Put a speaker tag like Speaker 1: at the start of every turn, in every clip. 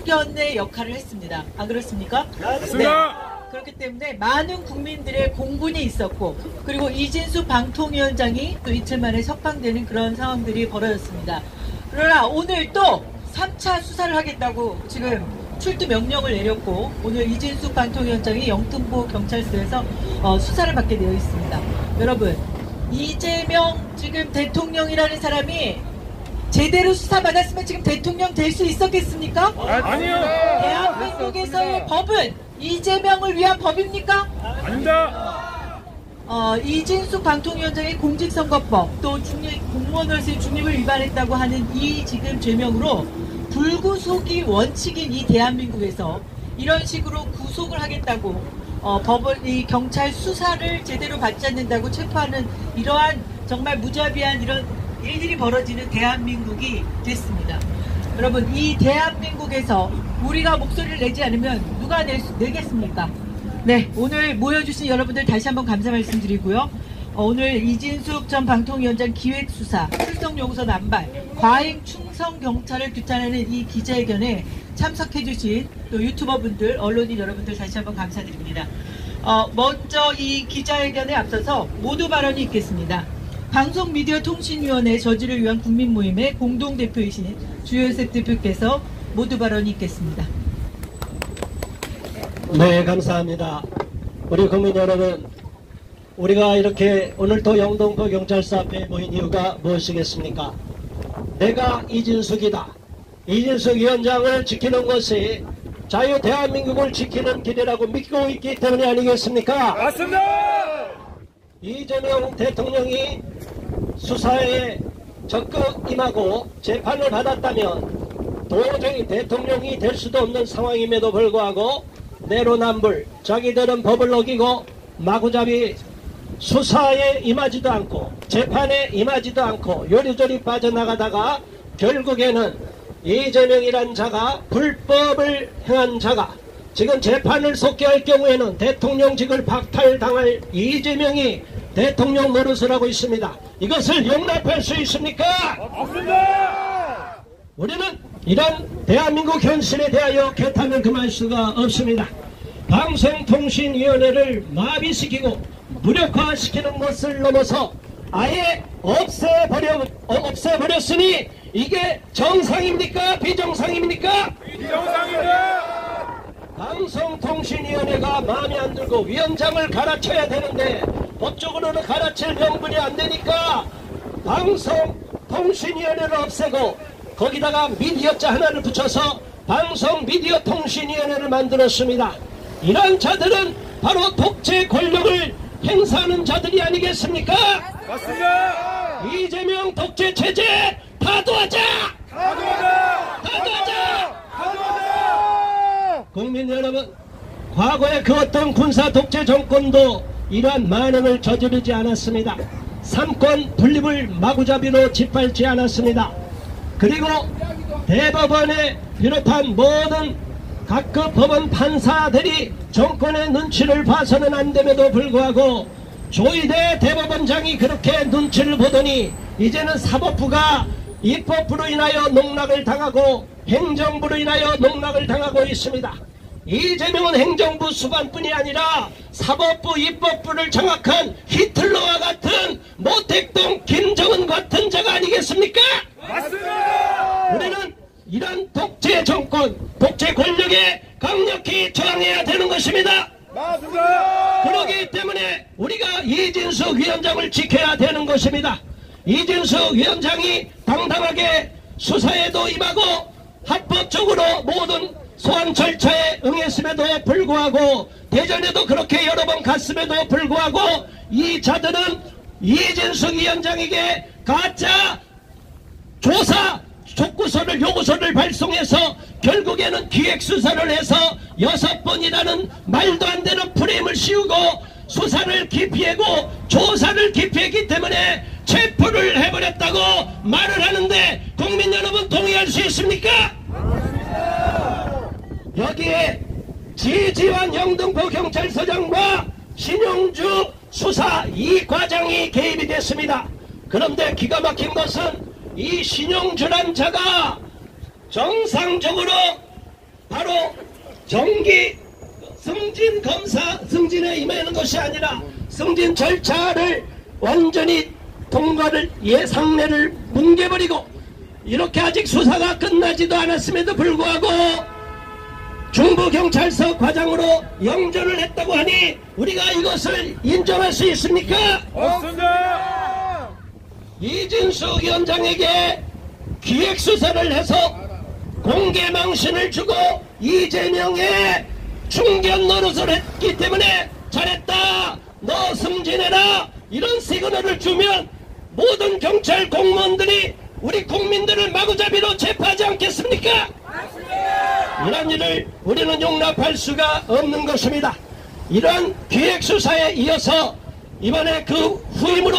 Speaker 1: 소견의 역할을 했습니다. 안 그렇습니까?
Speaker 2: 맞습니다.
Speaker 1: 네. 그렇기 때문에 많은 국민들의 공분이 있었고, 그리고 이진수 방통위원장이 또 이틀 만에 석방되는 그런 상황들이 벌어졌습니다. 그러나 오늘 또 3차 수사를 하겠다고 지금 출두 명령을 내렸고, 오늘 이진수 방통위원장이 영등포 경찰서에서 수사를 받게 되어 있습니다. 여러분, 이재명 지금 대통령이라는 사람이 제대로 수사받았으면 지금 대통령 될 수 있었겠습니까?
Speaker 2: 아니요.
Speaker 1: 대한민국에서의 법은 이재명을 위한 법입니까?
Speaker 2: 아닙니다.
Speaker 1: 이진수 방통위원장의 공직선거법 또 공무원으로서의 중립을 위반했다고 하는 이 지금 죄명으로 불구속이 원칙인 이 대한민국에서 이런 식으로 구속을 하겠다고 이 경찰 수사를 제대로 받지 않는다고 체포하는 이러한 정말 무자비한 이런 일들이 벌어지는 대한민국이 됐습니다. 여러분, 이 대한민국에서 우리가 목소리를 내지 않으면 누가 내겠습니까? 네, 오늘 모여주신 여러분들 다시 한번 감사 말씀드리고요. 오늘 이진숙 전 방통위원장 기획수사, 출석요구서 남발, 과잉 충성 경찰을 규탄하는 이 기자회견에 참석해주신 또 유튜버분들, 언론인 여러분들 다시 한번 감사드립니다. 먼저 이 기자회견에 앞서서 모두 발언이 있겠습니다. 방송미디어통신위원회 저지를 위한 국민모임의 공동대표이신 주요셉 대표께서 모두 발언이 있겠습니다.
Speaker 3: 네, 감사합니다. 우리 국민 여러분, 우리가 이렇게 오늘도 영등포 경찰서 앞에 모인 이유가 무엇이겠습니까? 내가 이진숙이다. 이진숙 위원장을 지키는 것이 자유 대한민국을 지키는 길이라고 믿고 있기 때문이 아니겠습니까?
Speaker 2: 맞습니다.
Speaker 3: 이재명 대통령이 수사에 적극 임하고 재판을 받았다면 도저히 대통령이 될 수도 없는 상황임에도 불구하고 내로남불, 자기들은 법을 어기고 마구잡이 수사에 임하지도 않고 재판에 임하지도 않고 요리조리 빠져나가다가 결국에는 이재명이란 자가 불법을 행한 자가 지금 재판을 속게 할 경우에는 대통령직을 박탈당할 이재명이 대통령 노릇을 하고 있습니다. 이것을 용납할 수 있습니까?
Speaker 2: 없습니다.
Speaker 3: 우리는 이런 대한민국 현실에 대하여 개탄을 금할 수가 없습니다. 방송통신위원회를 마비시키고 무력화시키는 것을 넘어서 아예 없애버렸으니 이게 정상입니까? 비정상입니까?
Speaker 2: 비정상입니다.
Speaker 3: 방송통신위원회가 마음에 안 들고 위원장을 갈아쳐야 되는데 법적으로는 갈아칠 명분이 안 되니까 방송통신위원회를 없애고 거기다가 미디어자 하나를 붙여서 방송미디어통신위원회를 만들었습니다. 이런 자들은 바로 독재 권력을 행사하는 자들이 아니겠습니까?
Speaker 2: 맞습니다.
Speaker 3: 이재명 독재 체제 타도하자!
Speaker 2: 타도하자!
Speaker 3: 타도하자!
Speaker 2: 타도하자!
Speaker 3: 국민 여러분, 과거에 그 어떤 군사 독재 정권도 이러한 만행을 저지르지 않았습니다. 삼권 분립을 마구잡이로 짓밟지 않았습니다. 그리고 대법원에 비롯한 모든 각급 법원 판사들이 정권의 눈치를 봐서는 안 됨에도 불구하고 조희대 대법원장이 그렇게 눈치를 보더니 이제는 사법부가 입법부로 인하여 농락을 당하고 행정부로 인하여 농락을 당하고 있습니다. 이재명은 행정부 수반뿐이 아니라 사법부 입법부를 장악한 히틀러와 같은 모택동 김정은 같은 자가 아니겠습니까?
Speaker 2: 맞습니다.
Speaker 3: 우리는 이런 독재 정권, 독재 권력에 강력히 저항해야 되는 것입니다.
Speaker 2: 맞습니다.
Speaker 3: 그러기 때문에 우리가 이진숙 위원장을 지켜야 되는 것입니다. 이진숙 위원장이 당당하게 수사에도 임하고 합법적으로 모든 소환 절차에 응했음에도 불구하고 대전에도 그렇게 여러 번 갔음에도 불구하고 이 자들은 이진숙 위원장에게 가짜 조사 촉구서를 요구서를 발송해서 결국에는 기획수사를 해서 6번이라는 말도 안 되는 프레임을 씌우고 수사를 기피하고 조사를 기피했기 때문에 체포를 해버렸다고 말을 하는데 국민 여러분 동의할 수 있습니까? 여기에 지지환 영등포 경찰서장과 신용주 수사 이 과장이 개입이 됐습니다. 그런데 기가 막힌 것은 이 신용주란 자가 정상적으로 바로 정기 승진 검사 승진에 임하는 것이 아니라 승진 절차를 완전히 통과를 예상례를 뭉개버리고 이렇게 아직 수사가 끝나지도 않았음에도 불구하고 중부경찰서 과장으로 영전을 했다고 하니 우리가 이것을 인정할 수 있습니까?
Speaker 2: 없습니다.
Speaker 3: 이진숙 위원장에게 기획수사를 해서 공개망신을 주고 이재명의 충견 노릇을 했기 때문에 잘했다 너 승진해라 이런 시그널을 주면 모든 경찰 공무원들이 우리 국민들을 마구잡이로 체포하지 않겠습니까? 이런 일을 우리는 용납할 수가 없는 것입니다. 이러한 기획수사에 이어서 이번에 그 후임으로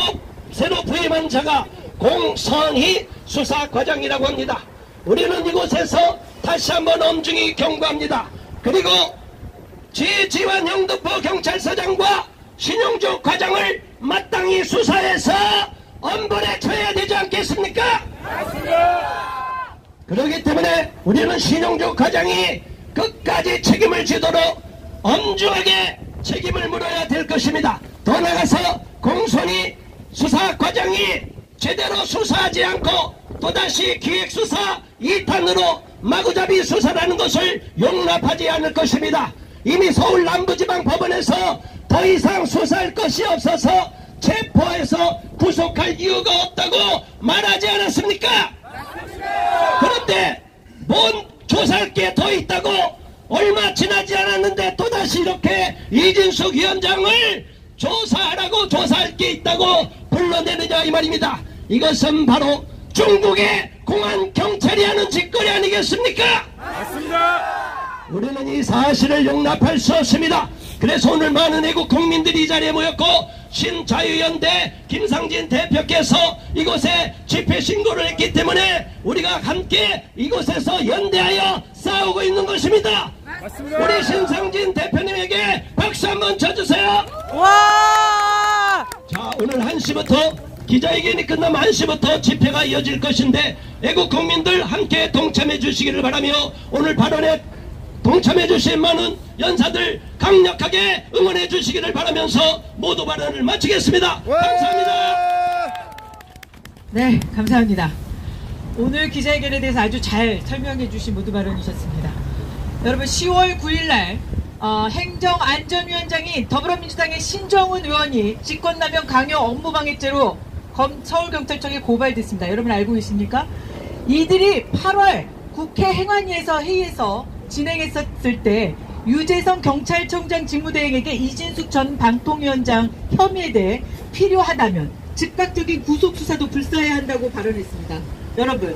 Speaker 3: 새로 부임한 자가 공선희 수사과장이라고 합니다. 우리는 이곳에서 다시 한번 엄중히 경고합니다. 그리고 지지환 영등포 경찰서장과 신용주 과장을 마땅히 수사해서 엄벌에 처해야 되지 않겠습니까? 그렇기 때문에 우리는 신용주 과장이 끝까지 책임을 지도록 엄중하게 책임을 물어야 될 것입니다. 더 나아가서 공선희 수사과장이 제대로 수사하지 않고 또다시 기획수사 2탄으로 마구잡이 수사라는 것을 용납하지 않을 것입니다. 이미 서울 남부지방법원에서 더 이상 수사할 것이 없어서 체포해서 구속할 이유가 없다고 말하지 않았습니까? 그런데 뭔 조사할 게 더 있다고 얼마 지나지 않았는데 또다시 이렇게 이진숙 위원장을 조사하라고 조사할 게 있다고 불러내느냐 이 말입니다. 이것은 바로 중국의 공안 경찰이 하는 짓거리 아니겠습니까?
Speaker 2: 맞습니다.
Speaker 3: 우리는 이 사실을 용납할 수 없습니다. 그래서 오늘 많은 애국 국민들이 이 자리에 모였고 신자유연대 김상진 대표께서 이곳에 집회 신고를 했기 때문에 우리가 함께 이곳에서 연대하여 싸우고 있는 것입니다.
Speaker 2: 맞습니다.
Speaker 3: 우리 신상진 대표님에게 박수 한번 쳐주세요.
Speaker 4: 와!
Speaker 3: 자, 오늘 1시부터 기자회견이 끝나면 1시부터 집회가 이어질 것인데 애국 국민들 함께 동참해 주시기를 바라며 오늘 발언에 동참해 주신 많은 연사들 강력하게 응원해 주시기를 바라면서 모두 발언을 마치겠습니다. 감사합니다.
Speaker 1: 네, 감사합니다. 오늘 기자회견에 대해서 아주 잘 설명해 주신 모두 발언이셨습니다. 여러분 10월 9일날 행정안전위원장인 더불어민주당의 신정훈 의원이 직권남용 강요 업무방해죄로 서울경찰청에 고발됐습니다. 여러분 알고 계십니까? 이들이 8월 국회 행안위에서 회의에서 진행했었을 때 유재성 경찰청장 직무대행에게 이진숙 전 방통위원장 혐의에 대해 필요하다면 즉각적인 구속수사도 불사해야 한다고 발언했습니다. 여러분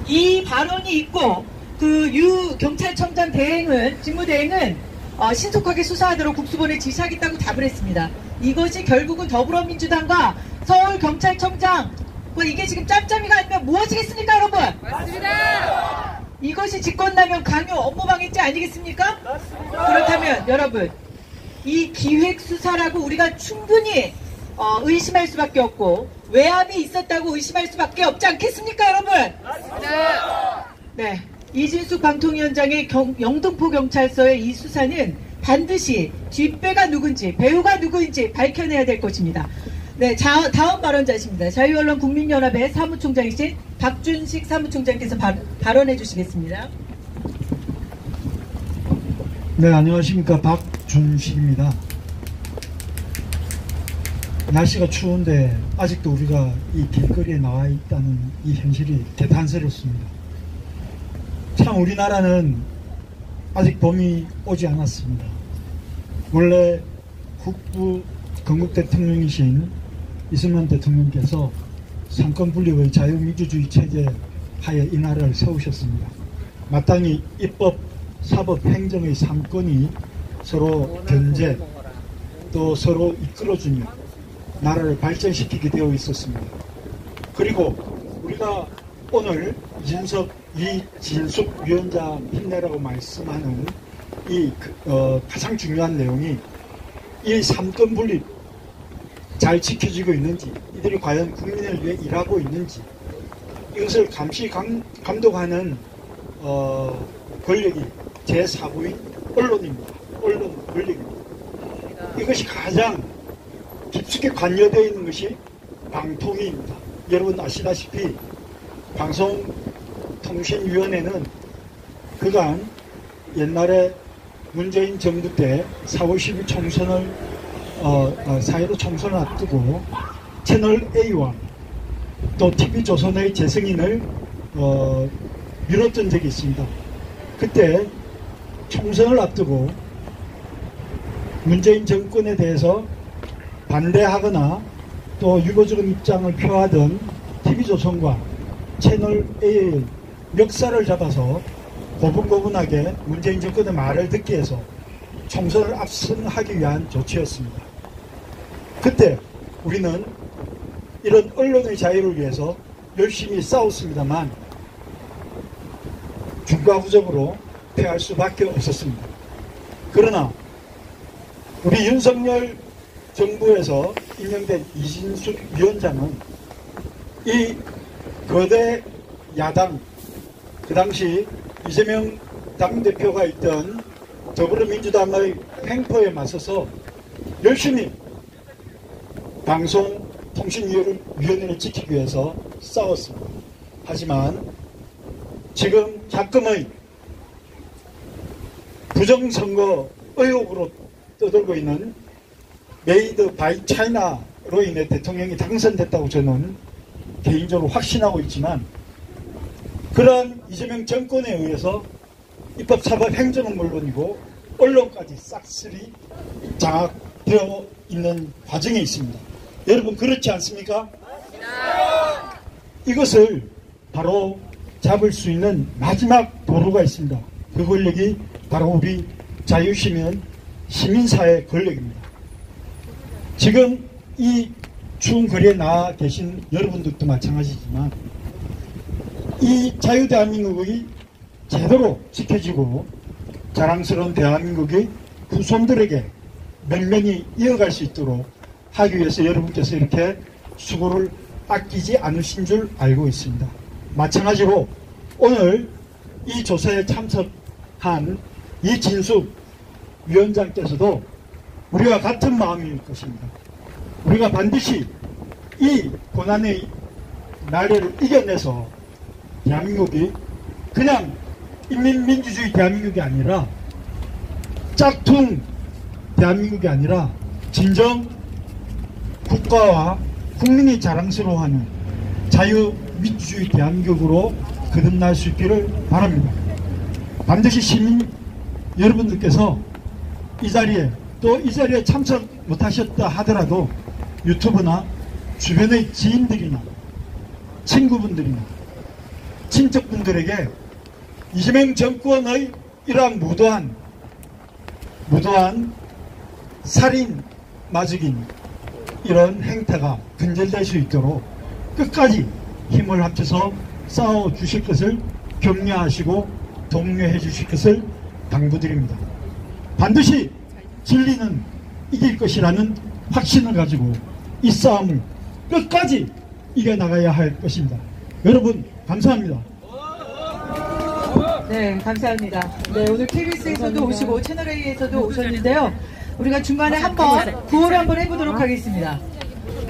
Speaker 1: 이 발언이 있고 그 유 경찰청장 직무대행은 신속하게 수사하도록 국수본에 지시하겠다고 답을 했습니다. 이것이 결국은 더불어민주당과 서울경찰청장 이게 지금 짬짬이가 아니면 무엇이겠습니까 여러분? 맞습니다. 이것이 직권남용 강요 업무방해죄 아니겠습니까? 맞습니다. 그렇다면 여러분 이 기획수사라고 우리가 충분히 의심할 수밖에 없고 외압이 있었다고 의심할 수밖에 없지 않겠습니까 여러분? 맞습니다. 네, 이진숙 방통위원장의 영등포경찰서의 이 수사는 반드시 뒷배가 누군지 배우가 누구인지 밝혀내야 될 것입니다. 네, 다음 발언자십니다. 자유언론 국민연합의 사무총장이신 박준식 사무총장께서 발언해 주시겠습니다.
Speaker 5: 네, 안녕하십니까. 박준식입니다. 날씨가 추운데 아직도 우리가 이 길거리에 나와 있다는 이 현실이 대단스럽습니다. 참 우리나라는 아직 봄이 오지 않았습니다. 원래 국부 건국 대통령이신 이승만 대통령께서 삼권 분립의 자유민주주의 체제 하에 이 나라를 세우셨습니다. 마땅히 입법, 사법, 행정의 삼권이 서로 견제 또 서로 이끌어주며 나라를 발전시키게 되어 있었습니다. 그리고 우리가 오늘 이진숙 위원장 힘내라고 말씀하는 이 가장 중요한 내용이 이 삼권 분립 잘 지켜지고 있는지, 이들이 과연 국민을 위해 일하고 있는지, 이것을 감시 감독하는 권력이 제4부인 언론입니다. 언론 권력입니다. 이것이 가장 깊숙이 관여되어 있는 것이 방통위입니다. 여러분 아시다시피 방송통신위원회는 그간 옛날에 문재인 정부 때 4월 10일 총선을 4.15 총선을 앞두고 채널 A와 또 TV조선의 재승인을 미뤘던 적이 있습니다. 그때 총선을 앞두고 문재인 정권에 대해서 반대하거나 또 유보적인 입장을 표하던 TV조선과 채널 A의 멱살을 잡아서 고분고분하게 문재인 정권의 말을 듣기 위해서 총선을 압승하기 위한 조치였습니다. 그때 우리는 이런 언론의 자유를 위해서 열심히 싸웠습니다만 중과구적으로 패할 수밖에 없었습니다. 그러나 우리 윤석열 정부에서 임명된 이진숙 위원장은 이 거대 야당, 그 당시 이재명 당대표가 있던 더불어민주당의 횡포에 맞서서 열심히 방송통신위원회를 지키기 위해서 싸웠습니다. 하지만 지금 작금의 부정선거 의혹으로 떠돌고 있는 메이드 바이 차이나로 인해 대통령이 당선됐다고 저는 개인적으로 확신하고 있지만 그러한 이재명 정권에 의해서 입법, 사법, 행정은 물론이고 언론까지 싹쓸이 장악되어 있는 과정에 있습니다. 여러분 그렇지 않습니까? 이것을 바로 잡을 수 있는 마지막 도로가 있습니다. 그 권력이 바로 우리 자유시민 시민사회 권력입니다. 지금 이 추운 거리에 나와 계신 여러분들도 마찬가지지만 이 자유대한민국이 제대로 지켜지고 자랑스러운 대한민국이 후손들에게 면면히 이어갈 수 있도록 하기 위해서 여러분께서 이렇게 수고를 아끼지 않으신 줄 알고 있습니다. 마찬가지로 오늘 이 조사에 참석한 이진숙 위원장께서도 우리와 같은 마음일 것입니다. 우리가 반드시 이 고난의 나래를 이겨내서 대한민국이 그냥 인민민주주의 대한민국이 아니라 짝퉁 대한민국이 아니라 진정 국가와 국민이 자랑스러워하는 자유민주주의 대한민국으로 거듭날 수 있기를 바랍니다. 반드시 시민 여러분들께서 이 자리에 또 이 자리에 참석 못하셨다 하더라도 유튜브나 주변의 지인들이나 친구분들이나 친척분들에게 이재명 정권의 이러한 무도한 살인 마적인 이런 행태가 근절될 수 있도록 끝까지 힘을 합쳐서 싸워 주실 것을 격려하시고 독려해 주실 것을 당부드립니다. 반드시 진리는 이길 것이라는 확신을 가지고 이 싸움을 끝까지 이겨나가야 할 것입니다. 여러분 감사합니다.
Speaker 1: 네, 감사합니다. 네, 오늘 KBS에서도 오시고 채널A에서도 오셨는데요. 우리가 중간에 한번 구호를 한번 해보도록 하겠습니다.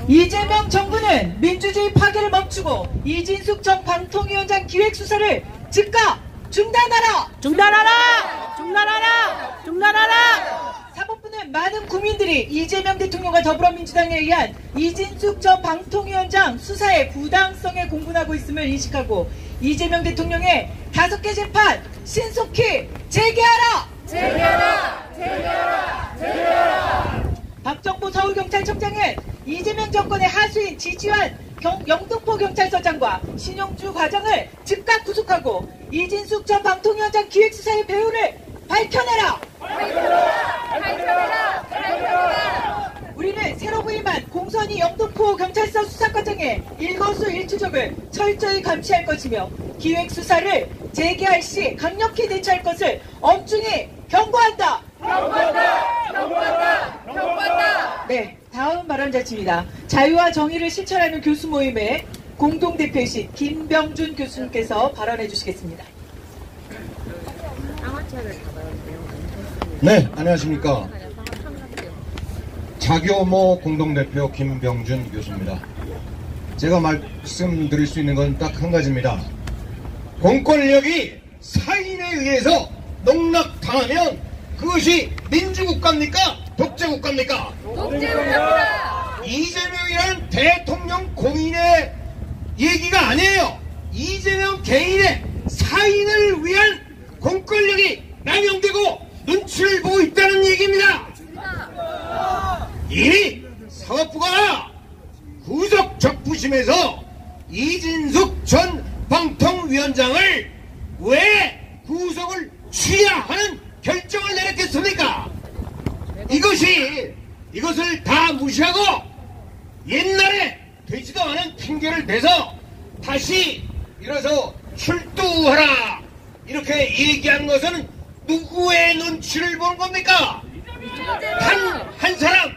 Speaker 1: 이재명 정부는 민주주의 파괴를 멈추고 이진숙 전 방통위원장 기획수사를 즉각 중단하라!
Speaker 4: 중단하라! 중단하라! 중단하라!
Speaker 1: 사법부는 많은 국민들이 이재명 대통령과 더불어민주당에 의한 이진숙 전 방통위원장 수사의 부당성에 공분하고 있음을 인식하고 이재명 대통령의 5개 재판 신속히 재개하라! 재개하라! 재개하라! 재개하라! 박정보 서울경찰청장은 이재명 정권의 하수인 지지환 영등포 경찰서장과 신용주 과장을 즉각 구속하고 이진숙 전 방통위원장 기획수사의 배후를 밝혀내라! 밝혀내라! 우리는 새로 부임한 공선희 영등포 경찰서 수사과장의 일거수일투족을 철저히 감시할 것이며 기획수사를 재개할 시 강력히 대처할 것을 엄중히 경고한다! 경고한다! 네, 다음 발언자입니다. 자유와 정의를 실천하는 교수 모임의 공동대표이신 김병준 교수님께서 발언해 주시겠습니다.
Speaker 6: 네, 안녕하십니까. 자교모 공동대표 김병준 교수입니다. 제가 말씀드릴 수 있는 건 딱 한 가지입니다. 공권력이 사인에 의해서 농락당하면 그것이 민주국가입니까? 독재국가입니까?
Speaker 7: 독재국가입니다.
Speaker 6: 이재명이라는 대통령 공인의 얘기가 아니에요. 이재명 개인의 사인을 위한 공권력이 남용되고 눈치를 보고 있다는 얘기입니다. 이미 사법부가 구속 적부심에서 이진숙 전 방통위원장을 왜 구속을 취해야 하는 결정을 내렸겠습니까? 이것을 다 무시하고 옛날에 되지도 않은 핑계를 대서 다시 일어서 출두하라 이렇게 얘기한 것은 누구의 눈치를 보는 겁니까? 한 사람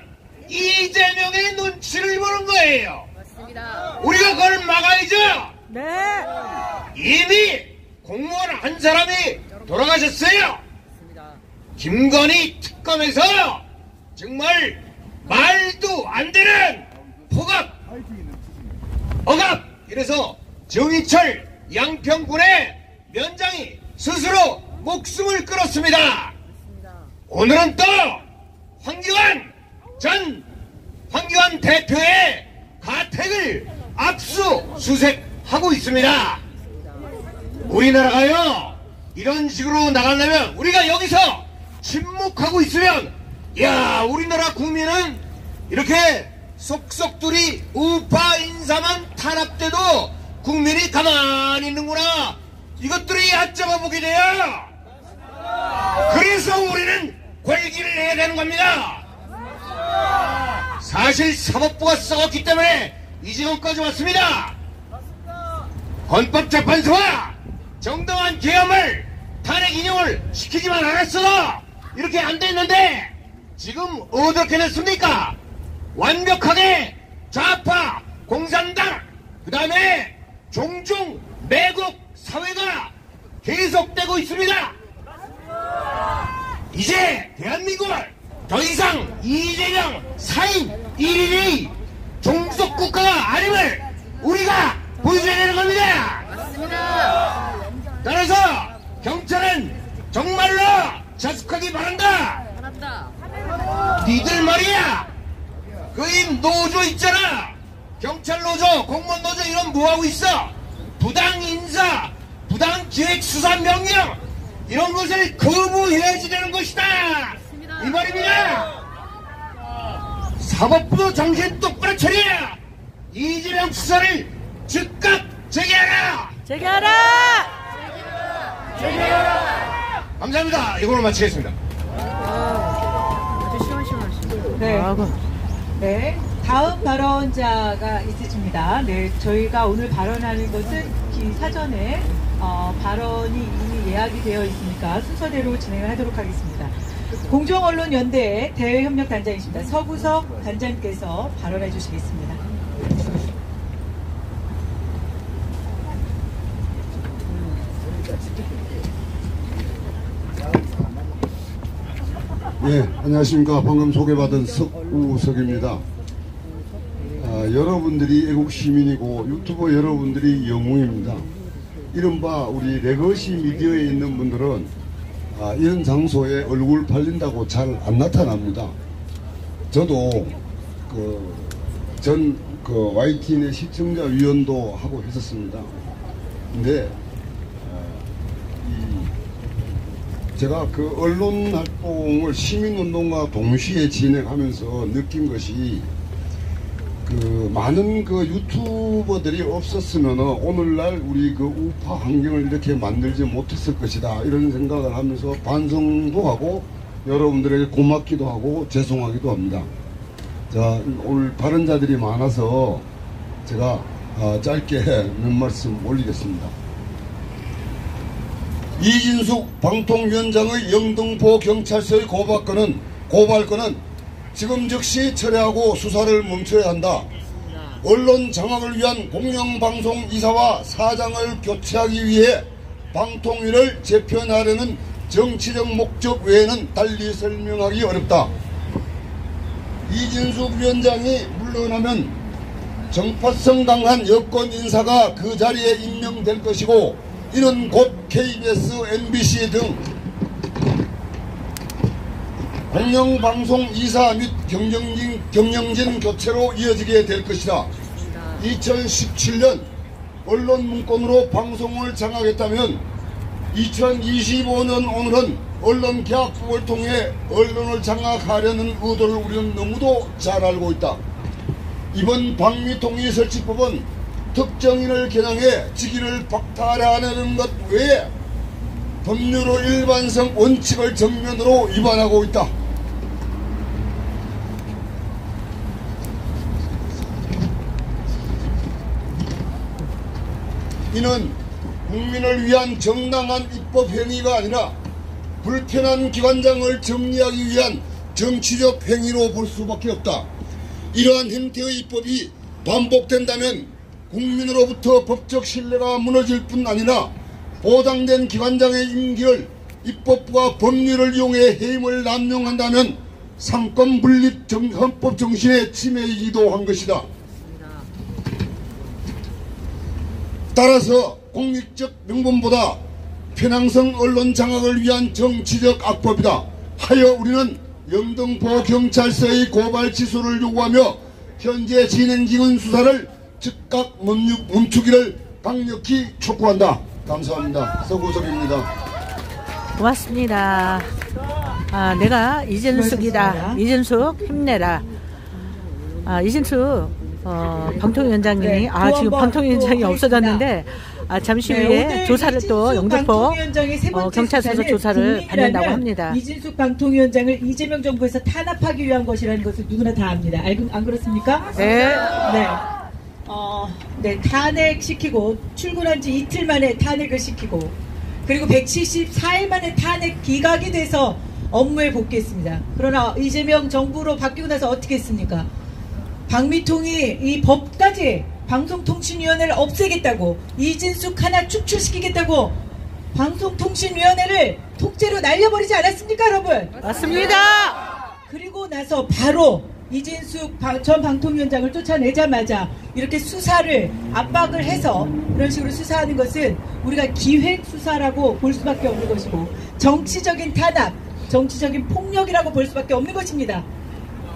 Speaker 6: 이재명의 눈치를 보는 거예요.
Speaker 7: 맞습니다.
Speaker 6: 우리가 그걸 막아야죠.
Speaker 4: 네.
Speaker 6: 이미 공무원 한 사람이 돌아가셨어요. 김건희 특검에서 정말 말도 안 되는 억압 이래서 정의철 양평군의 면장이 스스로 목숨을 끊었습니다. 오늘은 또 황교안 대표의 가택을 압수수색하고 있습니다. 우리나라가요 이런 식으로 나가려면 우리가 여기서 침묵하고 있으면 우리나라 국민은 이렇게 속속들이 우파 인사만 탄압돼도 국민이 가만히 있는구나 이것들이 얕잡아 보게 돼요. 그래서 우리는 관리를 해야 되는 겁니다. 사실 사법부가 썩었기 때문에 이 지경까지 왔습니다. 헌법재판소와 정당한 계엄을 탄핵 인용을 시키지만 않았어도 이렇게 안 됐는데 지금 어떻게 됐습니까? 완벽하게 좌파, 공산당, 그 다음에 종종 매국 사회가 계속되고 있습니다. 이제 대한민국을 더 이상 이재명 사인 1인의 종속국가가 아님을 우리가 보여줘야 되는 겁니다.
Speaker 7: 맞습니다.
Speaker 6: 따라서 경찰은 정말로 자숙하기 바란다.
Speaker 7: 알았다.
Speaker 6: 니들 말이야 그 이 노조 있잖아 경찰 노조 공무원 노조 이런 뭐하고 있어 부당 인사 부당 기획 수사 명령 이런 것을 거부해야지 되는 것이다 이 말입니다. 사법부도 정신 똑바로 차려 이재명 수사를 즉각 재개하라. 감사합니다. 이걸로 마치겠습니다.
Speaker 4: 아주 시원시원하시네.
Speaker 1: 네. 네. 다음 발언자가 있으십니다. 네. 저희가 오늘 발언하는 것은 사전에 발언이 이미 예약이 되어 있으니까 순서대로 진행을 하도록 하겠습니다. 공정언론연대 대외협력단장이십니다. 서구석 단장께서 발언해 주시겠습니다.
Speaker 8: 예, 안녕하십니까. 방금 소개받은 석우석입니다. 여러분들이 애국 시민이고 유튜버 여러분들이 영웅입니다. 이른바 우리 레거시 미디어에 있는 분들은 이런 장소에 얼굴 팔린다고 잘 안 나타납니다. 저도 전 YTN의 시청자 위원도 하고 했었습니다. 근데 제가 그 언론 활동을 시민운동과 동시에 진행하면서 느낀 것이 많은 유튜버들이 없었으면 오늘날 우리 우파 환경을 이렇게 만들지 못했을 것이다 이런 생각을 하면서 반성도 하고 여러분들에게 고맙기도 하고 죄송하기도 합니다. 자, 오늘 발언자들이 많아서 제가 짧게 몇 말씀 올리겠습니다. 이진숙 방통위원장의 영등포 경찰서의 고발건은 지금 즉시 철회하고 수사를 멈춰야 한다. 언론 장악을 위한 공영방송 이사와 사장을 교체하기 위해 방통위를 재편하려는 정치적 목적 외에는 달리 설명하기 어렵다. 이진숙 위원장이 물러나면 정파성 강한 여권 인사가 그 자리에 임명될 것이고, 이는 곧 KBS, MBC 등 공영방송 이사 및 경영진 교체로 이어지게 될 것이다. 2017년 언론 문건으로 방송을 장악했다면 2025년 오늘은 언론 개혁법을 통해 언론을 장악하려는 의도를 우리는 너무도 잘 알고 있다. 이번 방위통일 설치법은 특정인을 겨냥해 직위를 박탈하려는 것 외에 법률의 일반성 원칙을 정면으로 위반하고 있다. 이는 국민을 위한 정당한 입법 행위가 아니라 불편한 기관장을 정리하기 위한 정치적 행위로 볼 수밖에 없다. 이러한 형태의 입법이 반복된다면 국민으로부터 법적 신뢰가 무너질 뿐 아니라 보장된 기관장의 임기를 입법부가 법률을 이용해 해임을 남용한다면 상권 분립 헌법 정신의 침해이기도 한 것이다. 따라서 공익적 명분보다 편향성 언론 장악을 위한 정치적 악법이다 하여 우리는 영등포 경찰서의 고발 취소를 요구하며 현재 진행 중인 수사를 즉각 멈추기를 강력히 촉구한다. 감사합니다. 서구석입니다.
Speaker 4: 고맙습니다. 내가 이진숙이다. 이진숙 힘내라. 이진숙 방통위원장님이
Speaker 1: 네,
Speaker 4: 지금 방통위원장이 없어졌는데 잠시 후에 조사를 또 영등포 경찰서 조사를 받는다고 합니다.
Speaker 1: 이진숙 방통위원장을 이재명 정부에서 탄압하기 위한 것이라는 것을 누구나 다 압니다. 안 그렇습니까?
Speaker 4: 네.
Speaker 1: 네. 네, 탄핵시키고 출근한 지 이틀 만에 탄핵을 시키고 그리고 174일 만에 탄핵 기각이 돼서 업무에 복귀했습니다. 그러나 이재명 정부로 바뀌고 나서 어떻게 했습니까? 방미통이 이 법까지 방송통신위원회를 없애겠다고, 이진숙 하나 축출시키겠다고 방송통신위원회를 통째로 날려버리지 않았습니까, 여러분?
Speaker 4: 맞습니다.
Speaker 1: 그리고 나서 바로 이진숙 전 방통위원장을 쫓아내자마자 이렇게 수사를 압박을 해서 그런 식으로 수사하는 것은 우리가 기획수사라고 볼 수밖에 없는 것이고 정치적인 탄압, 정치적인 폭력이라고 볼 수밖에 없는 것입니다.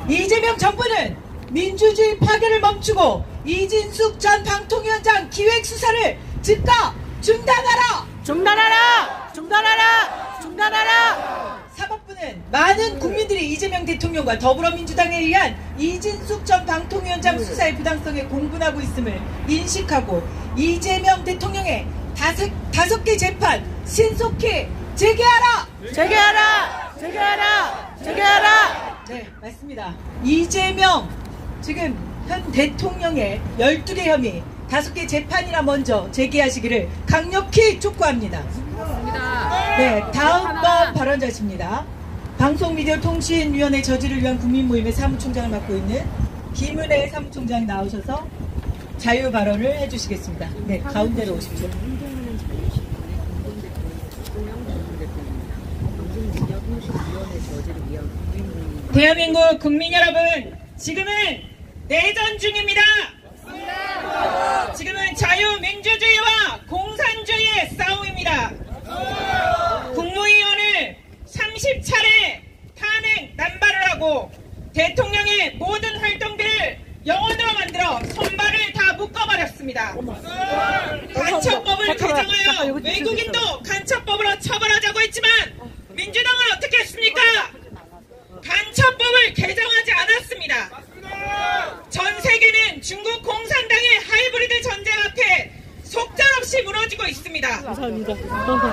Speaker 1: 이재명 정부는 민주주의 파괴를 멈추고 이진숙 전 방통위원장 기획수사를 즉각 중단하라!
Speaker 4: 중단하라! 중단하라! 중단하라!
Speaker 1: 사법부는 많은 국민들이 이재명 대통령과 더불어민주당에 의한 이진숙 전 방통위원장 수사의 부당성에 공분하고 있음을 인식하고 이재명 대통령의 다섯 개 재판 신속히 재개하라!
Speaker 4: 재개하라! 재개하라! 재개하라!
Speaker 1: 네, 맞습니다. 이재명 지금 현 대통령의 12개 혐의 5개 재판이나 먼저 재개하시기를 강력히 촉구합니다. 네, 다음번 발언자십니다. 방송미디어통신위원회 저지를 위한 국민모임의 사무총장을 맡고 있는 김은혜 사무총장이 나오셔서 자유 발언을 해주시겠습니다. 네, 가운데로 오십시오.
Speaker 9: 대한민국 국민 여러분, 지금은 내전 중입니다. 지금은 자유민주주의와 공산주의의 싸움입니다. 국무위원을 30차례 탄핵 남발을 하고 대통령의 모든 활동들을 영원으로 만들어 손발을 다 묶어버렸습니다. 간첩법을 개정하여 외국인도 간첩법으로 처벌하자고 했지만 민주당은 어떻게 했습니까? 간첩법을 개정하지 않았습니다. 전 세계는 중국 공산당의 하이브리드 전쟁 앞에 속절없이 무너지고 있습니다.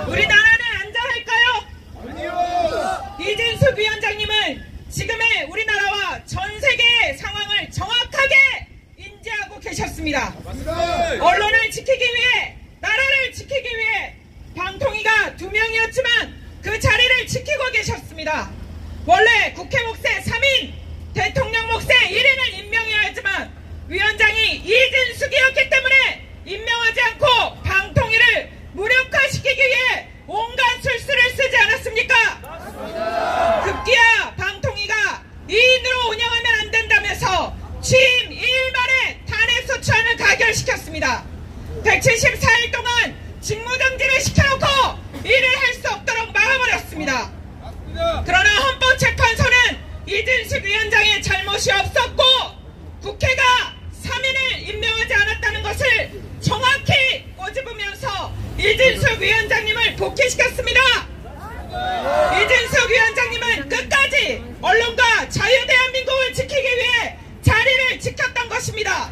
Speaker 9: 우리나라는 안전할까요? 이진숙 위원장님은 지금의 우리나라와 전 세계의 상황을 정확하게 인지하고 계셨습니다. 언론을 지키기 위해, 나라를 지키기 위해 방통위가 2명이었지만 그 자리를 지키고 계셨습니다. 원래 국회 몫의 3인, 대통령 몫의 1인을 임명해야 하지만 위원장이 이진숙이었기 때문에 임명하지 않고 방통위를 무력화시키기 위해 온갖 술수를 쓰지 않았습니까? 급기야 방통위가 2인으로 운영하면 안 된다면서 취임 2일 만에 탄핵 소추안을 가결시켰습니다. 174일 동안 직무정지를 시켜놓고 일을 할 수 없도록 막아버렸습니다. 그러나 헌법재판소는 이진숙 위원장의 잘못이 없었고 국회가 3인을 임명하지 않았다는 것을 정확히 꼬집으면서 이진숙 위원장님을 복귀시켰습니다. 이진숙 위원장님은 끝까지 언론과 자유대한민국을 지키기 위해 자리를 지켰던 것입니다.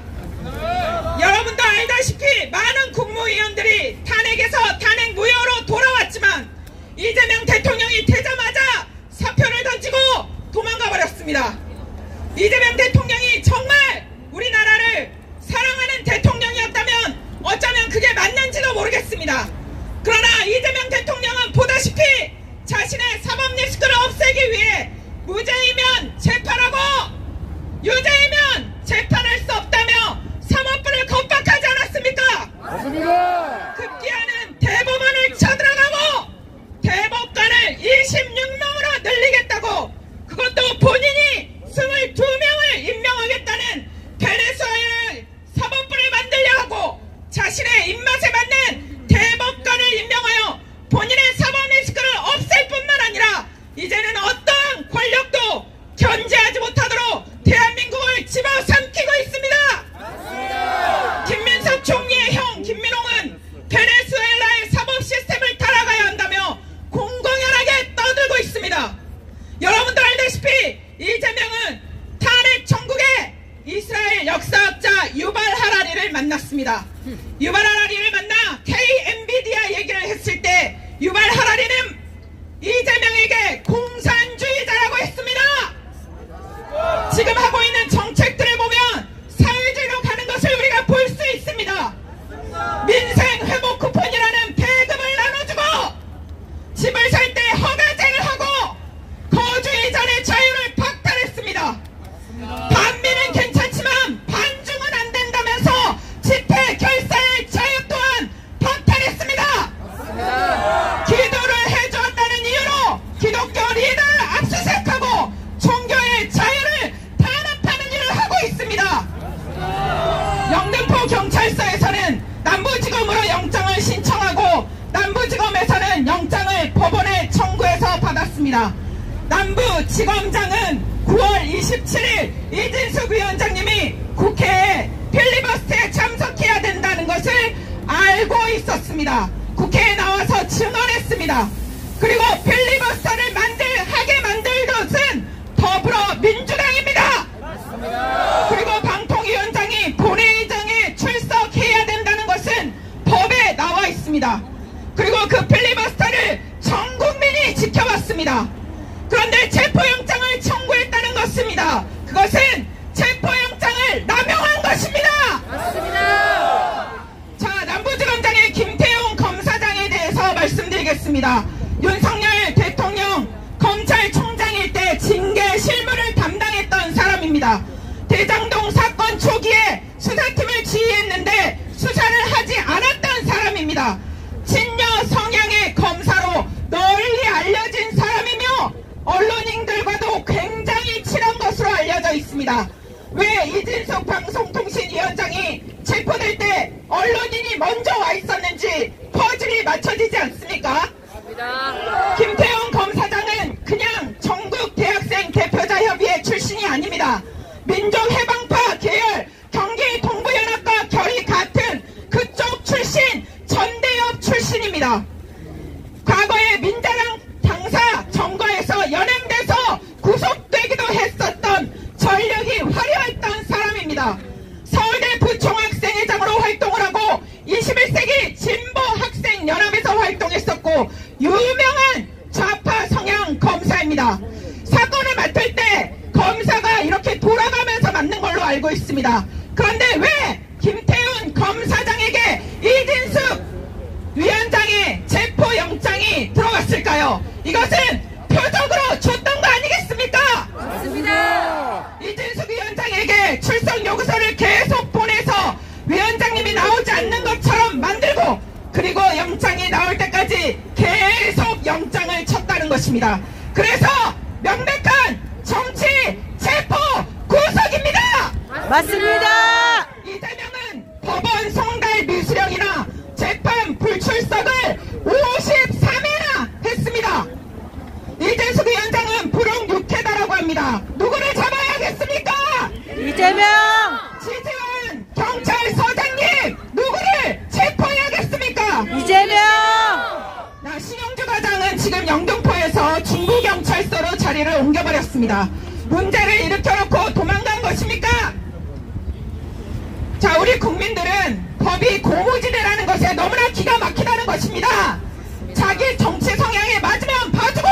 Speaker 9: 여러분도 알다시피 많은 국무위원들이 탄핵에서 탄핵 무효로 돌아왔지만 이재명 대통령이 되자마자 사표를 던지고 도망가 버렸습니다. 이재명 대통령이 정말 우리나라를 사랑하는 대통령이었다면 어쩌면 그게 맞는지도 모르겠습니다. 그러나 이재명 대통령은 보다시피 자신의 사법 리스크를 없애기 위해 무죄이면 재판하고 유죄이면 재판할 수 없다며 사법부를 겁박하지 않았습니까?
Speaker 2: 맞습니다.
Speaker 9: 급기야는 대법원을 쳐들어가고 대법관을 26명으로 늘리겠다고, 그것도 본인이 22명을 임명하겠다는 베네수엘의 사법부를 만들려 하고 자신의 입맛에 맞는 대법관을 임명하여 본인의 사법 리스크를 없앨 뿐만 아니라 이제는 어떤 권력도 견제하지 못하도록 대한민국을 집어삼키고 있습니다. 김민석 총리의 형 김민홍은 베네수엘라의 사법 시스템을 따라가야 한다며 공공연하게 떠들고 있습니다. 여러분도 알다시피 이재명은 탄핵 천국의 이스라엘 역사학자 유발 하라리를 만났습니다. 유발 하라리를 만나 K-엔비디아 얘기를 했을 때 유발 하라리는 이재명에게 공산주의자라고 했습니다. 지금 하고 있는 정책들을 보면 사회주의로 가는 것을 우리가 볼 수 있습니다. 민생회복 쿠폰이라는 배급을 나눠주고 집을 살 때 허가제를 하고 거주 이전의 자유를 박탈했습니다. 반미는 괜찮지만 반중은 안 된다면서 집회 결사의 자유 또한 박탈했습니다. 기도를 해주었다는 이유로 기독교 리더를 압수수색하고 종교의 자유를 탄압하는 일을 하고 있습니다. 영등포 경찰서에서는 남부지검으로 영장을 신청하고 남부지검에서는 영장을 법원에 청구해서 받았습니다. 남부지검장은 9월 27일 이진숙 위원장님이 국회에 필리버스터에 참석해야 된다는 것을 알고 있었습니다. 국회에 나와서 증언했습니다. 그리고 필리버스터를 하게 만들 것은 더불어민주당입니다. 그리고 방통위원장이 본회의장에 출석해야 된다는 것은 법에 나와 있습니다. 그리고 그 필리버스터를 전 국민이 지켜봤습니다. 그런데 체포영장을 청구했다는 것입니다. 그것은 체포영장을 남용한 것입니다. 자, 남부지검장의 김태용 검사장에 대해서 말씀드리겠습니다. 윤석열 대통령 검찰총장일 때 징계 실무를 담당했던 사람입니다. 대장동 사건 초기에 수사팀을 지휘했는데 수사를 하지 않았던 사람입니다. 친여 성향의 검사로 널리 알려진 사람이며 언론인들과도 굉장히 친한 것으로 알려져 있습니다. 왜 이진숙 방송통신위원장이 체포될 때 언론인이 먼저 와 있었는지 퍼즐이 맞춰지지 않습니까? 김태형 검사장은 그냥 전국 대학생 대표자 협의회 출신이 아닙니다. 민족해방파 계열 경기 동부연합과 결이 같은 그쪽 출신 전대협 출신입니다. 과거에 민자랑 당사 점거에서 연행돼서 구속되기도 했었던 전력이 화려했던 사람입니다. 서울대 부총학생회장으로 활동을 하고 21세기 진보학생연합에서 활동했었고 유명한 좌파 성향 검사입니다. 사건을 맡을 때 검사가 이렇게 돌아가면서 맡는 걸로 알고 있습니다. 그런데 왜 김태훈 검사장에게 이진숙 위원장의 체포영장이 들어갔을까요? 이것은 표적으로 줬던 거 아니겠습니까? 맞습니다. 이진숙 위원장에게 출석 요구서를 계속 보내서 위원장님이 나오지 않는 것처럼 만들고 그리고 영장이 나올 때까지 계속 것입니다. 그래서 명백한 정치 체포 구속입니다.
Speaker 4: 맞습니다.
Speaker 9: 이재명은 법원 송달 미수령이나 재판 불출석을 53회나 했습니다. 이재숙 위원장은 불응 6회다라고 합니다. 누구를 잡아야겠습니까?
Speaker 4: 이재명!
Speaker 9: 지지원 경찰서장님 누구를 체포해야겠습니까?
Speaker 4: 이재명!
Speaker 9: 신영주 과장은 지금 영등포에서 중부경찰서로 자리를 옮겨버렸습니다. 문제를 일으켜놓고 도망간 것입니까? 자, 우리 국민들은 법이 고무지대라는 것에 너무나 기가 막히다는 것입니다. 자기 정치 성향에 맞으면 봐주고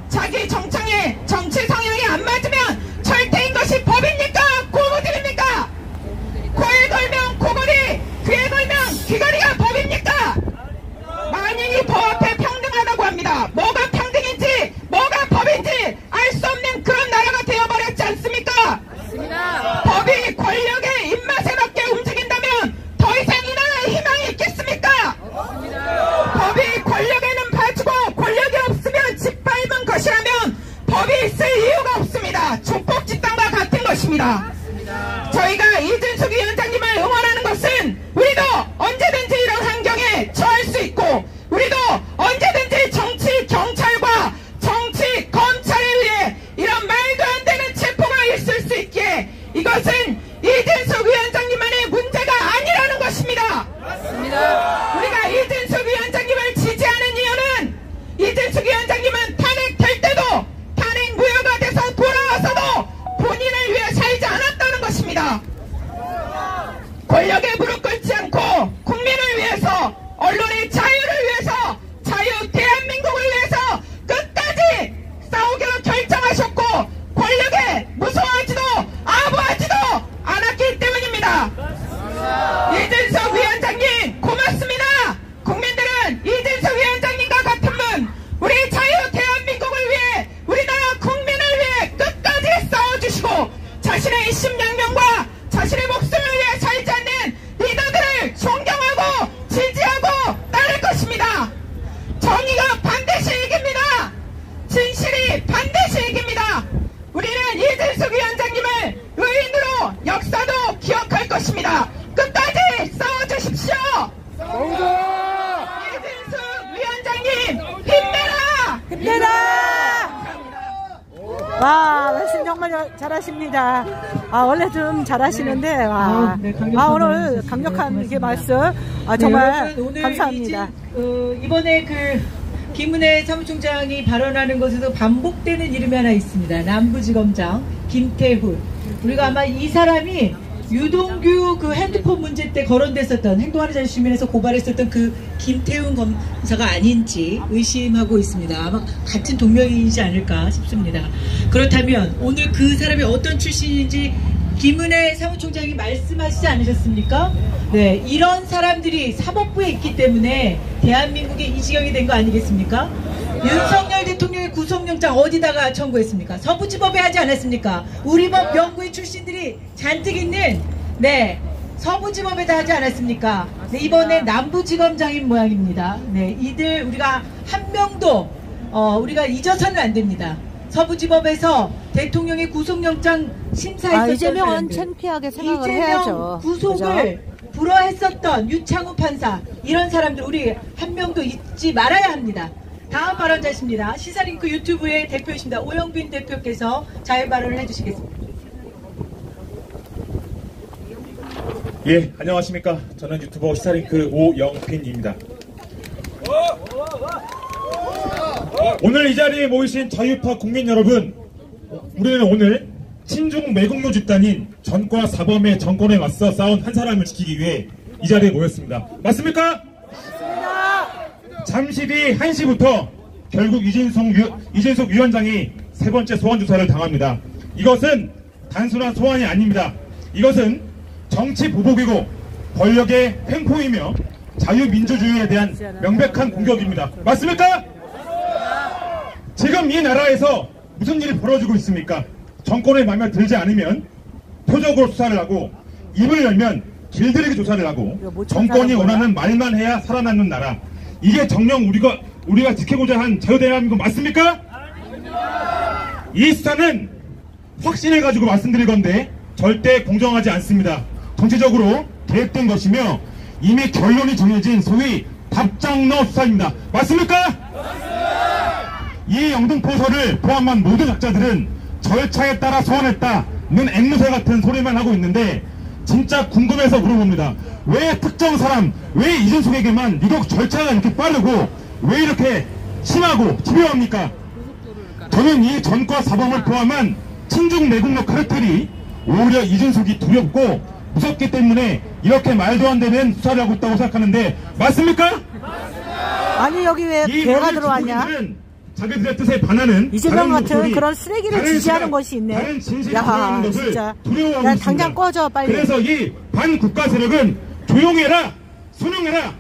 Speaker 9: 자기 정치 성향에 안 맞으면 철퇴인 것이 법입니까? 고무줄입니까? 코에 걸면 코걸이, 귀에 걸면 귀걸이가 법입니까? 만인이 법 앞에 평등하다고 합니다. 뭐가 평등인지 뭐가 법인지 알 수 없는 그런 나라가 되어버렸지 않습니까?
Speaker 7: 맞습니다.
Speaker 9: 법이 권력의 입맛에 맞게 움직인다면 더 이상 이 나라에 희망이 있겠습니까? 법이 권력에는 봐주고 권력이 없으면 짓밟은 것이라면 법이 있을 이유가 없습니다. 족복 집단과 같은 것입니다. 저희가 이준석 위원장님을 응원하는 것은 우리도 언제든지 이런 환경에 처할 수 있고 우리도 언제든지 정치 경찰과 정치 검찰에 의해 이런 말도 안 되는 체포가 있을 수 있기에 이것은 이준석 위원장님만의 문제가 아니라는 것입니다. 우리가 이준석 위원장님을 지지하는 이유는 이준석 위원장님은 탄핵될 때도 탄핵 무효가 돼서 돌아와서도 본인을 위해 살지 않았다는 것입니다. 권력에 무릎 꿇지 않고 국민을 위해서 언론의 자유를 위해서 자유 대한민국을 위해서 끝까지 싸우기로 결정하셨고 권력에 무서워하지도 아부하지도 않았기 때문입니다. 이준석 위원장님 고맙습니다. 국민들은 이준석 위원장님과 같은 분 우리 자유 대한민국을 위해 우리나라 국민을 위해 끝까지 싸워주시고 자신의 심양명과 자신의 목숨을 위해 살지 않는 리더들을 존경하고 지지하고 따를 것입니다. 정의가 반드시 이깁니다. 진실이 반드시 이깁니다. 우리는 이준석 위원장님을 의인으로 역사도 기억할 것입니다. 끝까지 싸워주십시오. 이준석 위원장님 힘내라.
Speaker 4: 힘내라! 와, 말씀 정말 잘하십니다. 원래 좀 잘하시는데, 와.
Speaker 1: 네, 강력한
Speaker 4: 오늘
Speaker 1: 말씀
Speaker 4: 강력한
Speaker 1: 네,
Speaker 4: 이렇게
Speaker 1: 고맙습니다.
Speaker 4: 말씀, 정말
Speaker 1: 여러분, 오늘
Speaker 4: 감사합니다.
Speaker 1: 이번에 김은혜 사무총장이 발언하는 것에서 반복되는 이름이 하나 있습니다. 남부지검장 김태훈. 우리가 아마 이 사람이 유동규 그 핸드폰 문제 때 거론됐었던 행동하는 자유 시민에서 고발했었던 그 김태훈 검사가 아닌지 의심하고 있습니다. 아마 같은 동명이인지 않을까 싶습니다. 그렇다면 오늘 그 사람이 어떤 출신인지 김은혜 사무총장이 말씀하시지 않으셨습니까? 네, 이런 사람들이 사법부에 있기 때문에 대한민국이 이 지경이 된 거 아니겠습니까? 윤석열 대통령의 구속영장 어디다가 청구했습니까? 서부지법에 하지 않았습니까? 우리 법 연구위 출신들이 잔뜩 있는 서부지법에다 하지 않았습니까? 네, 이번에 남부지검장인 모양입니다. 네, 이들 우리가 한 명도 우리가 잊어서는 안 됩니다. 서부지법에서 대통령의 구속영장 심사했었던
Speaker 4: 이재명은
Speaker 1: 사람들,
Speaker 4: 창피하게 생각을
Speaker 1: 이재명
Speaker 4: 해야죠.
Speaker 1: 구속을 불허했었던 유창훈 판사, 이런 사람들 우리 한 명도 잊지 말아야 합니다. 다음 발언자십니다. 시사링크 유튜브의 대표이십니다. 오영빈 대표께서 자유 발언을 해주시겠습니다.
Speaker 2: 예, 안녕하십니까. 저는 유튜버 시사링크 오영빈입니다. 오늘 이 자리에 모이신 자유파 국민 여러분, 우리는 오늘 친중 매국노 집단인 전과 사범의 정권에 맞서 싸운 한 사람을 지키기 위해 이 자리에 모였습니다. 맞습니까? 잠시 뒤 1시부터 결국 이준석 위원장이 세 번째 소환 조사를 당합니다. 이것은 단순한 소환이 아닙니다. 이것은 정치 보복이고 권력의 횡포이며 자유민주주의에 대한 명백한 공격입니다. 맞습니까? 지금 이 나라에서 무슨 일이 벌어지고 있습니까? 정권의 마음에 들지 않으면 표적으로 수사를 하고 입을 열면 길들이기 조사를 하고 정권이 원하는 말만 해야 살아남는 나라. 이게 정녕 우리가 지켜보자 한 자유대한민국 맞습니까? 이 수사는 확신해가지고 말씀드릴 건데 절대 공정하지 않습니다. 정치적으로 계획된 것이며 이미 결론이 정해진 소위 답장너 수사입니다. 맞습니까? 이 영등포서를 포함한 모든 작자들은 절차에 따라 소환했다는 앵무새 같은 소리만 하고 있는데 진짜 궁금해서 물어봅니다. 왜 특정 사람, 왜 이준석에게만 유독 절차가 이렇게 빠르고 왜 이렇게 심하고 집요합니까? 저는 이 전과 사범을 포함한 친중 내국노 카르텔이 오히려 이준석이 두렵고 무섭기 때문에 이렇게 말도 안 되는 수사를 하고 있다고 생각하는데 맞습니까?
Speaker 4: 아니 여기 왜 개가 들어왔냐?
Speaker 2: 자기들의 뜻에 반하는
Speaker 4: 이재명 같은 그런 쓰레기를 지지하는 것이 있네. 야 진짜. 야 당장 꺼져 빨리.
Speaker 2: 그래서 이 반국가 세력은 조용해라, 순응해라,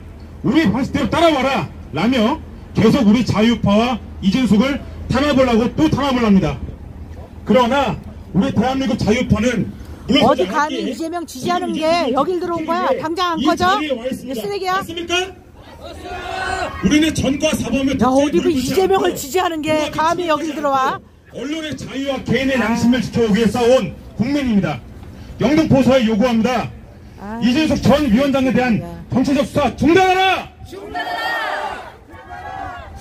Speaker 2: 우리 방식대로 따라와라 라며 계속 우리 자유파와 이준석을 탄압을 하고 또 탄압을 합니다. 그러나 우리 대한민국 자유파는
Speaker 4: 어디 감히 이재명 지지하는 게 여길 들어온 거야. 당장 안 꺼져. 이게 쓰레기야.
Speaker 2: 맞습니까? 우리는 전과 사범을
Speaker 4: 야 어디 그 이재명을 지지하는 게 감히 여길 들어와.
Speaker 2: 언론의 자유와 개인의 양심을 지켜오기 위해 싸운 국민입니다. 영등포서에 요구합니다. 이준석 전 위원장에 대한 정치적 수사 중단하라!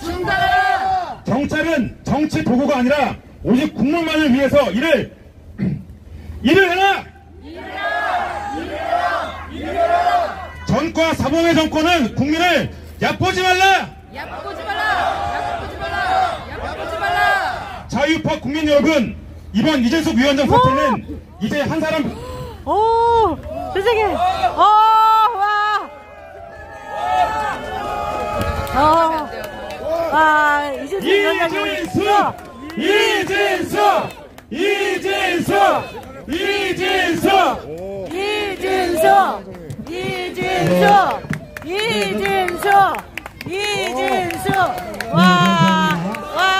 Speaker 2: 중단하라! 경찰은 정치 도구가 아니라 오직 국민만을 위해서 일을 해라! 전과 사범의 정권은 국민을 얕보지 말라! 자유파 국민 여러분, 이번 이준석 위원장 사태는 이제 한 사람.
Speaker 4: 오, 세상에. 와, 이준석 위원장님. 이준석. 와,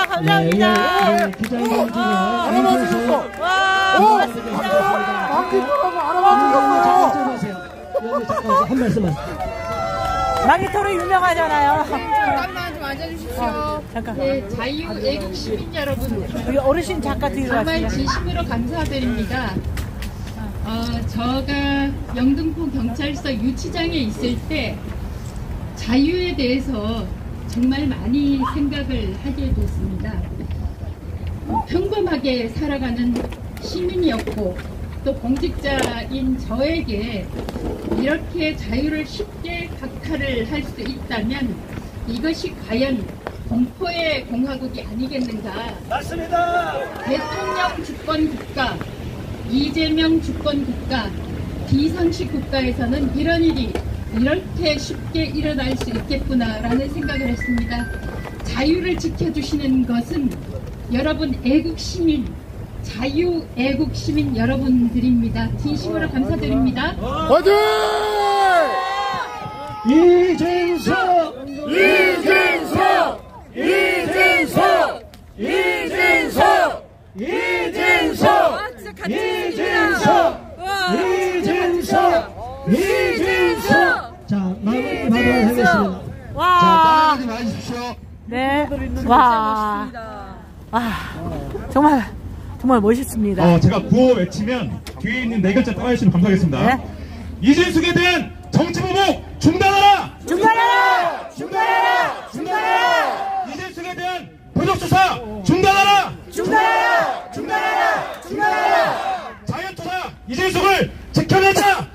Speaker 4: 감사합니다.
Speaker 3: 한 말씀만.
Speaker 4: 마니토로 유명하잖아요.
Speaker 7: 잠깐만 좀 앉아주십시오.
Speaker 4: 잠깐.
Speaker 7: 네, 자유 애국 시민 여러분,
Speaker 4: 우리 어르신 작가 뒤로
Speaker 7: 정말
Speaker 4: 왔어요.
Speaker 7: 진심으로 감사드립니다. 저가 영등포 경찰서 유치장에 있을 때 자유에 대해서 정말 많이 생각을 하게 됐습니다. 평범하게 살아가는 시민이었고 또 공직자인 저에게 이렇게 자유를 쉽게 박탈을 할 수 있다면 이것이 과연 공포의 공화국이 아니겠는가.
Speaker 3: 맞습니다.
Speaker 7: 대통령 주권 국가, 이재명 주권 국가, 비상식 국가에서는 이런 일이 이렇게 쉽게 일어날 수 있겠구나라는 생각을 했습니다. 자유를 지켜주시는 것은 여러분 애국시민, 자유 애국시민 여러분들입니다. 진심으로 감사드립니다.
Speaker 3: 이준석! 자, 마무리하겠습니다.
Speaker 4: 와.
Speaker 6: 자, 마십시오.
Speaker 4: 네. 와. 정말 멋있습니다.
Speaker 2: 제가 구호 외치면 뒤에 있는 네 글자 따라해주시면 감사하겠습니다.
Speaker 4: 네.
Speaker 2: 이준석에 대한 정치보복 중단하라! 이준석에 대한 도적수사 중단하라! 자유투사 이준석을 지켜내자!